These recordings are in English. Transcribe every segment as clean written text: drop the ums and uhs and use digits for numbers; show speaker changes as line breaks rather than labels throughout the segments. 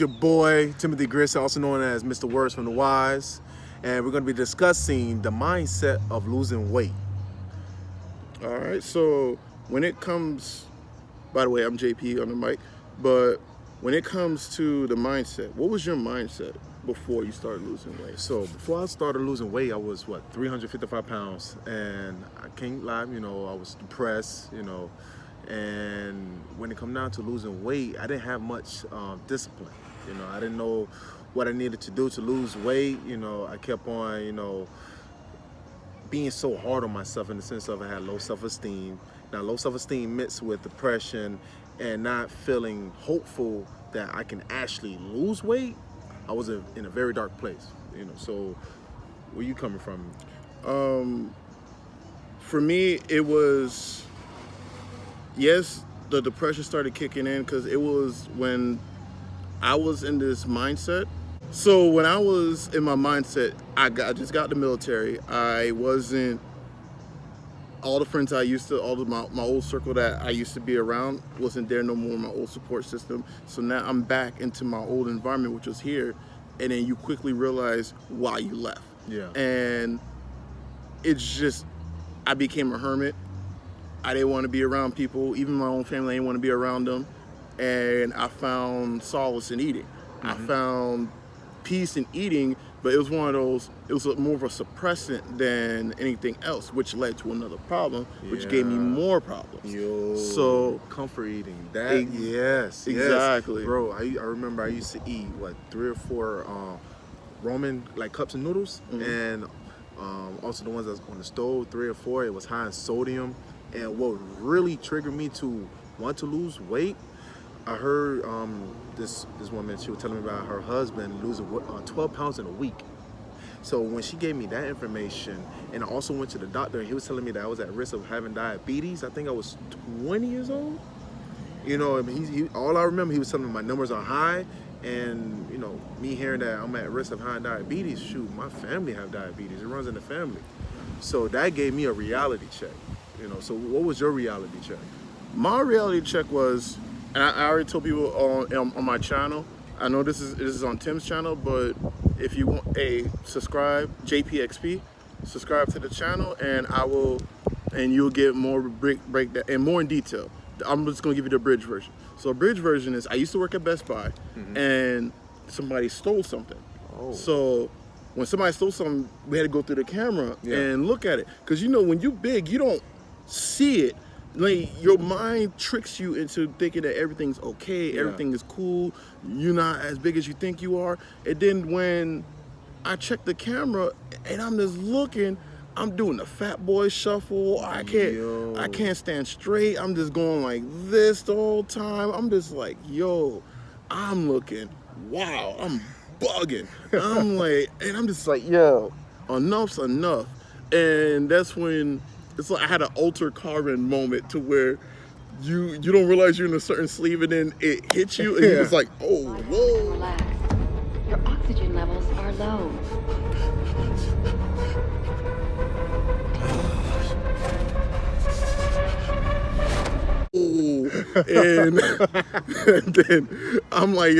your boy, Timothy Grissom, also known as Mr. Words from the Wise, and we're going to be discussing the mindset of losing weight.
All right, so when it comes, by the way, I'm JP on the mic, but when it comes to the mindset, what was your mindset before you started losing weight?
So before I started losing weight, I was, 355 pounds, and I can't lie, I was depressed, and when it come down to losing weight, I didn't have much discipline. I didn't know what I needed to do to lose weight. I kept on, being so hard on myself in the sense of I had low self-esteem. Now, low self-esteem mixed with depression and not feeling hopeful that I can actually lose weight, I was in a very dark place. So where you coming from?
For me, it was, yes, the depression started kicking in because it was when I was in this mindset. So when I was in my mindset, I just got the military. I wasn't, all the friends I used to, all of my old circle that I used to be around wasn't there no more, my old support system. So now I'm back into my old environment, which was here. And then you quickly realize why you left.
Yeah.
And it's just, I became a hermit. I didn't want to be around people. Even my own family, I didn't want to be around them. And I found solace in eating. Mm-hmm. I found peace in eating, but it was one of those, it was more of a suppressant than anything else, which led to another problem, which gave me more problems.
So comfort eating, yes,
exactly.
Bro, I remember I used to eat 3 or 4 Roman cups of noodles, mm-hmm. and also the ones that's on the stove, 3 or 4. It was high in sodium, and what really triggered me to want to lose weight, I heard this woman, she was telling me about her husband losing 12 pounds in a week. So when she gave me that information, and I also went to the doctor, and he was telling me that I was at risk of having diabetes. I think I was 20 years old. All I remember, he was telling me my numbers are high, and me hearing that I'm at risk of having diabetes, shoot, my family have diabetes. It runs in the family. So that gave me a reality check. So what was your reality check?
My reality check was, and I already told people on my channel, I know this is on Tim's channel, but if you want subscribe, JayPXP, subscribe to the channel, and you'll get more breakdown and more in detail. I'm just gonna give you the abridged version. So abridged version is, I used to work at Best Buy, mm-hmm. and somebody stole something. Oh. So when somebody stole something, we had to go through the camera and look at it, because when you big, you don't see it. Your mind tricks you into thinking that everything's okay, everything is cool, you're not as big as you think you are. And then when I check the camera and I'm just looking, I'm doing the fat boy shuffle. I can't stand straight. I'm just going like this the whole time. I'm just like, I'm looking, wow, I'm bugging. I'm like, and I'm just like, enough's enough. And that's when it's like I had an altered carbon moment to where you don't realize you're in a certain sleeve, and then it hits you, and you're just like, oh, whoa.
Relax. Your oxygen levels are low.
And then I'm like,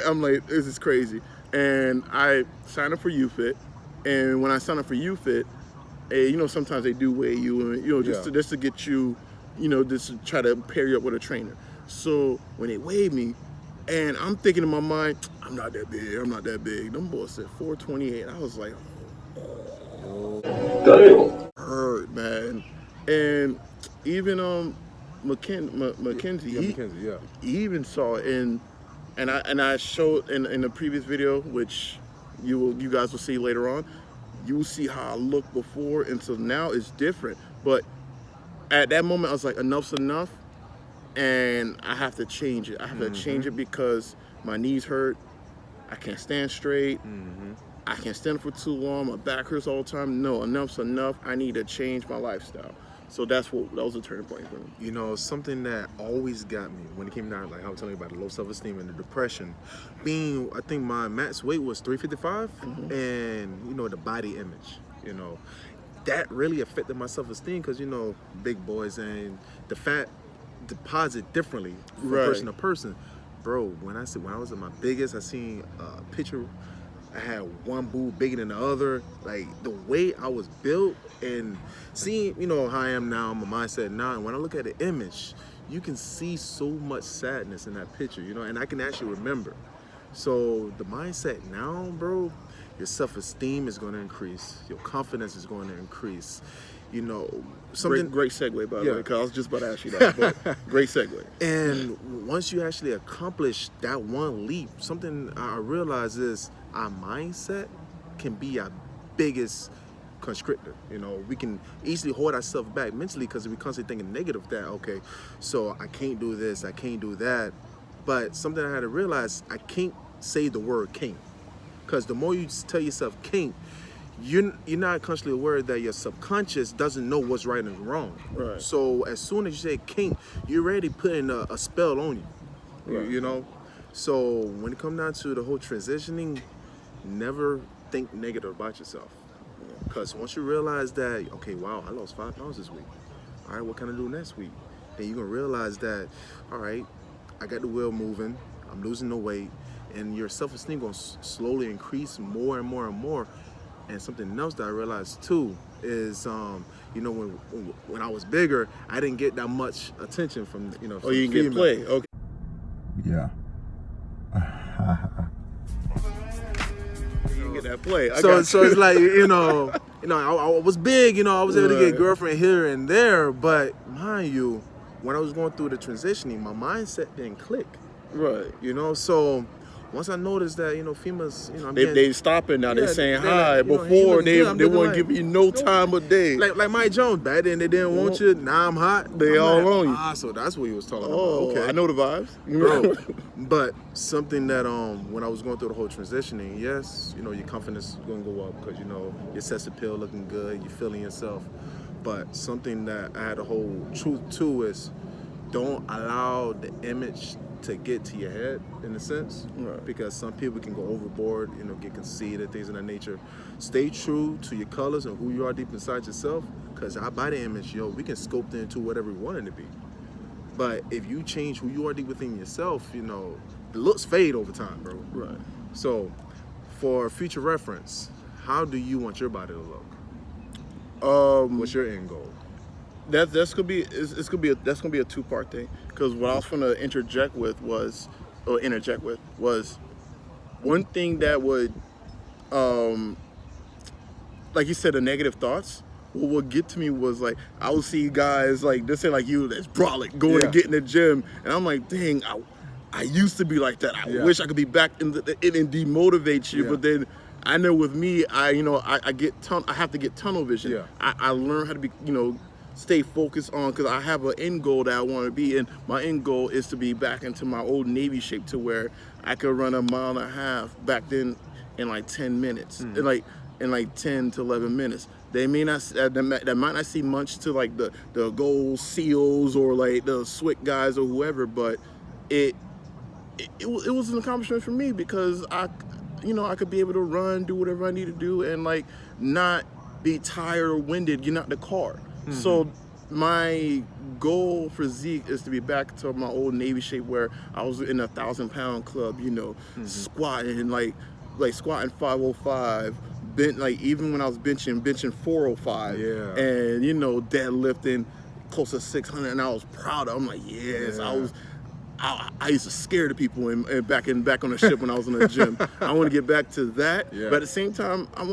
I'm like, this is crazy. And I signed up for UFit, and when I signed up for UFit, sometimes they do weigh you, and just to get you, just to try to pair you up with a trainer. So when they weighed me, and I'm thinking in my mind, I'm not that big. Them boys said 428. I was like, hurt, man. And even Mackenzie, he even saw it, and I showed in the previous video, which you guys will see later on. You will see how I looked before, and so now it's different. But at that moment, I was like, enough's enough, and I have to change it. I have to change it because my knees hurt. I can't stand straight. Mm-hmm. I can't stand for too long. My back hurts all the time. No, enough's enough. I need to change my lifestyle. So that was a turning point for me.
Something that always got me when it came down, like I was telling you about the low self-esteem and the depression, I think my max weight was 355, mm-hmm. and the body image, that really affected my self-esteem because big boys and the fat deposit differently from person to person. bro, when I was at my biggest, I seen a picture. I had one boob bigger than the other. Like the way I was built and seeing, how I am now, my mindset now. And when I look at the image, you can see so much sadness in that picture, and I can actually remember. So the mindset now, bro, your self-esteem is going to increase. Your confidence is going to increase. Something
Great segue, by the way, because I was just about to ask you that. But great segue.
And once you actually accomplish that one leap, something I realize is our mindset can be our biggest constrictor. We can easily hold ourselves back mentally because we constantly thinking negative that, okay, so I can't do this, I can't do that. But something I had to realize, I can't say the word can't. Because the more you tell yourself can't, you're not consciously aware that your subconscious doesn't know what's right and wrong.
Right.
So as soon as you say can't, you're already putting a spell on you.
Right.
So when it comes down to the whole transitioning, never think negative about yourself. Because once you realize that, okay, wow, I lost 5 pounds this week. All right, what can I do next week? Then you're going to realize that, all right, I got the wheel moving, I'm losing the weight, and your self-esteem going to slowly increase more and more and more. And something else that I realized too is, when I was bigger, I didn't get that much attention from, from
you didn't get play, okay.
Yeah.
You didn't get that play.
So it's like, I was big, I was able to get a girlfriend here and there, but mind you, when I was going through the transitioning, my mindset didn't click.
Right.
So once I noticed that, females,
they stopping now. They're saying hi.
like,
Before
they
they wouldn't give you no time of day.
Like Mike Jones, back then they didn't want you. Now I'm hot.
They all on you.
So that's what he was talking about.
Oh,
Okay,
I know the vibes,
bro. But something that when I was going through the whole transitioning, yes, your confidence is going to go up because your sex appeal looking good, you're feeling yourself. But something that I had to hold truth to is don't allow the image to get to your head in a sense,
right.
Because some people can go overboard, get conceited, things of that nature. Stay true to your colors and who you are deep inside yourself, because our body image, we can sculpt it into whatever we want it to be. But if you change who you are deep within yourself, the looks fade over time, bro.
Right.
So, for future reference, how do you want your body to look? What's your end goal?
That's gonna be a two-part thing. Because what I was gonna interject with was one thing that would, like you said, the negative thoughts. What would get to me was like I would see guys like this, say like you, that's brolic going to get in the gym, and I'm like, dang, I used to be like that. I wish I could be back in and demotivate you, but then. I know with me, I have to get tunnel vision.
Yeah.
I learn how to be, stay focused on, because I have an end goal that I want to be, and my end goal is to be back into my old Navy shape to where I could run 1.5 miles back then in like 10 minutes, in like 10 to 11 minutes. They may not, that might not seem much to like the Gold SEALs or like the SWIC guys or whoever, but it was an accomplishment for me because I could be able to run, do whatever I need to do, and like not be tired or winded getting out the car. Mm-hmm. So my goal for Zeke is to be back to my old Navy shape where I was in a 1,000-pound club, squatting like squatting 505, like even when I was benching 405, and deadlifting close to 600, and I was proud of. I'm like, yes, I used to scare the people back on the ship when I was in the gym. I want to get back to that, but at the same time, I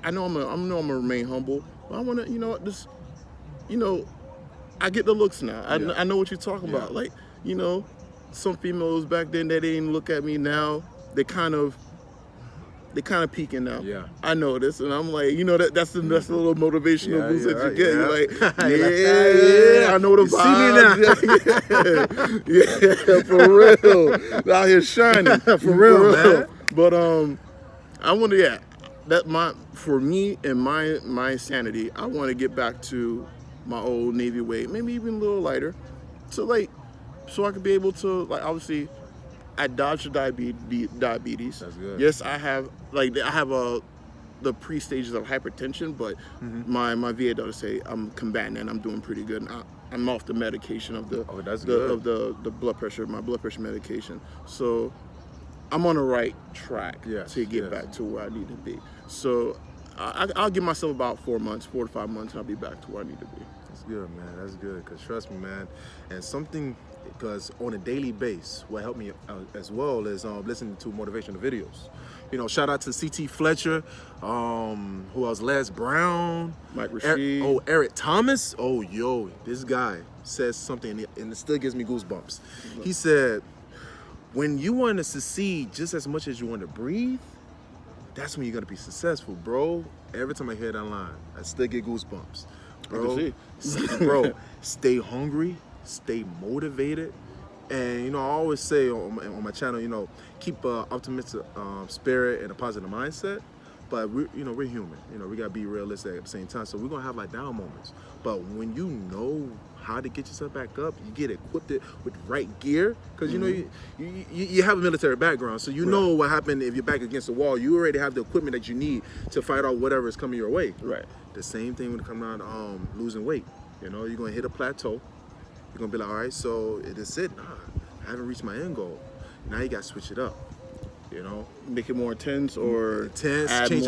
know I'm gonna remain humble. But I want to, I get the looks now. I know what you're talking about. Like, some females back then they didn't look at me. Now they kind of peeking now. Yeah, I know this, and I'm like, that's the little motivational boost that you get. You're like, I know the vibe. Yeah, for real, out here shining, for real, man. But I want to, for me and my sanity, I want to get back to my old Navy weight, maybe even a little lighter, so I could be able to, like, obviously. I dodged the diabetes. That's good. Yes, I have the pre-stages of hypertension, but my VA doctor say I'm combating and I'm doing pretty good. And I'm off the medication of the
that's
of
good.
the blood pressure, my blood pressure medication. So I'm on the right track to get back to where I need to be. So I'll give myself about 4 months, 4 to 5 months, and I'll be back to where I need to be.
That's good, man. That's good. Because trust me, man. And something, because on a daily basis, what helped me as well is listening to motivational videos. You know, shout out to CT Fletcher, who else? Les Brown,
Mike Rashid.
Eric Thomas. Oh, yo, this guy says something, and it still gives me goosebumps. He said, when you want to succeed just as much as you want to breathe, that's when you're going to be successful, bro. Every time I hear that line, I still get goosebumps. Bro, bro, stay hungry, stay motivated. And, you know, I always say on my channel, you know, keep an optimistic spirit and a positive mindset. But, we're human. You know, we got to be realistic at the same time. So we're going to have, like, down moments. But when you know how to get yourself back up, you get equipped with right gear. Because, you know, you have a military background. So you know what happened if you're back against the wall. You already have the equipment that you need to fight out whatever is coming your way.
Right.
The same thing when it comes down to losing weight. You know, you're going to hit a plateau. You're going to be like, all right, so it is it. Nah, I haven't reached my end goal. Now you got to switch it up. You know,
make it more intense or
change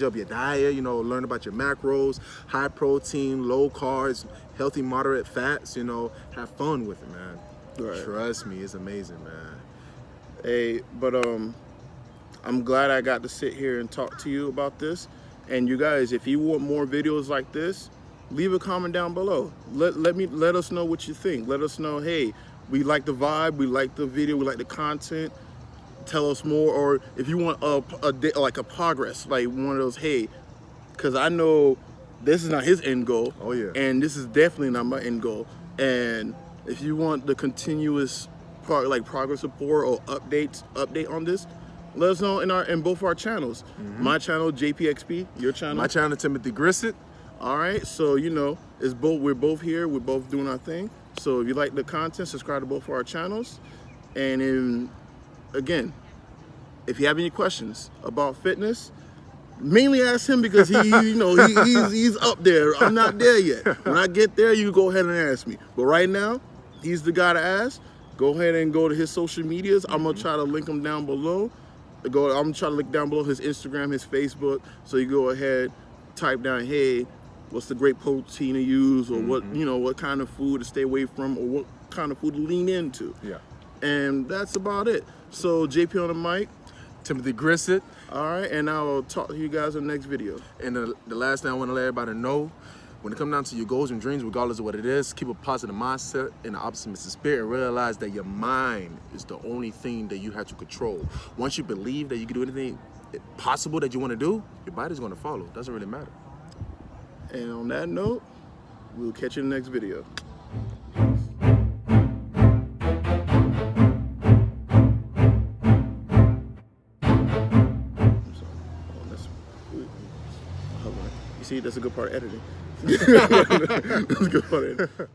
up your diet, you know, learn about your macros, high protein, low carbs, healthy, moderate fats, you know, have fun with it, man. Right. Trust me, it's amazing, man.
Hey, but I'm glad I got to sit here and talk to you about this. And you guys, if you want more videos like this, leave a comment down below. Let us know what you think. Let us know, hey, we like the vibe, we like the video, we like the content. Tell us more, or if you want a progress, like one of those, hey, because I know this is not his end goal.
Oh yeah.
And this is definitely not my end goal. And if you want the continuous progress report or update on this, let us know in both our channels. My channel, JayPXP, your channel.
My channel, Timothy Grissett.
All right, so you know, we're both here, we're both doing our thing. So if you like the content, subscribe to both of our channels. And again, if you have any questions about fitness, mainly ask him because he's up there. I'm not there yet. When I get there, you go ahead and ask me. But right now, he's the guy to ask. Go ahead and go to his social medias. I'm gonna try to link them down below. I'm gonna try to link down below his Instagram, his Facebook. So you go ahead, type down, hey, what's the great protein to use, or what kind of food to stay away from, or what kind of food to lean into.
Yeah.
And that's about it. So JP on the mic,
Timothy Grissett.
All right, and I'll talk to you guys in the next video.
And the last thing I want to let everybody know, when it comes down to your goals and dreams, regardless of what it is, keep a positive mindset and an optimistic spirit, and realize that your mind is the only thing that you have to control. Once you believe that you can do anything possible that you want to do, your body's going to follow. It doesn't really matter.
And on that note, we'll catch you in the next video. You see, that's a good part of editing. That's a good part of editing.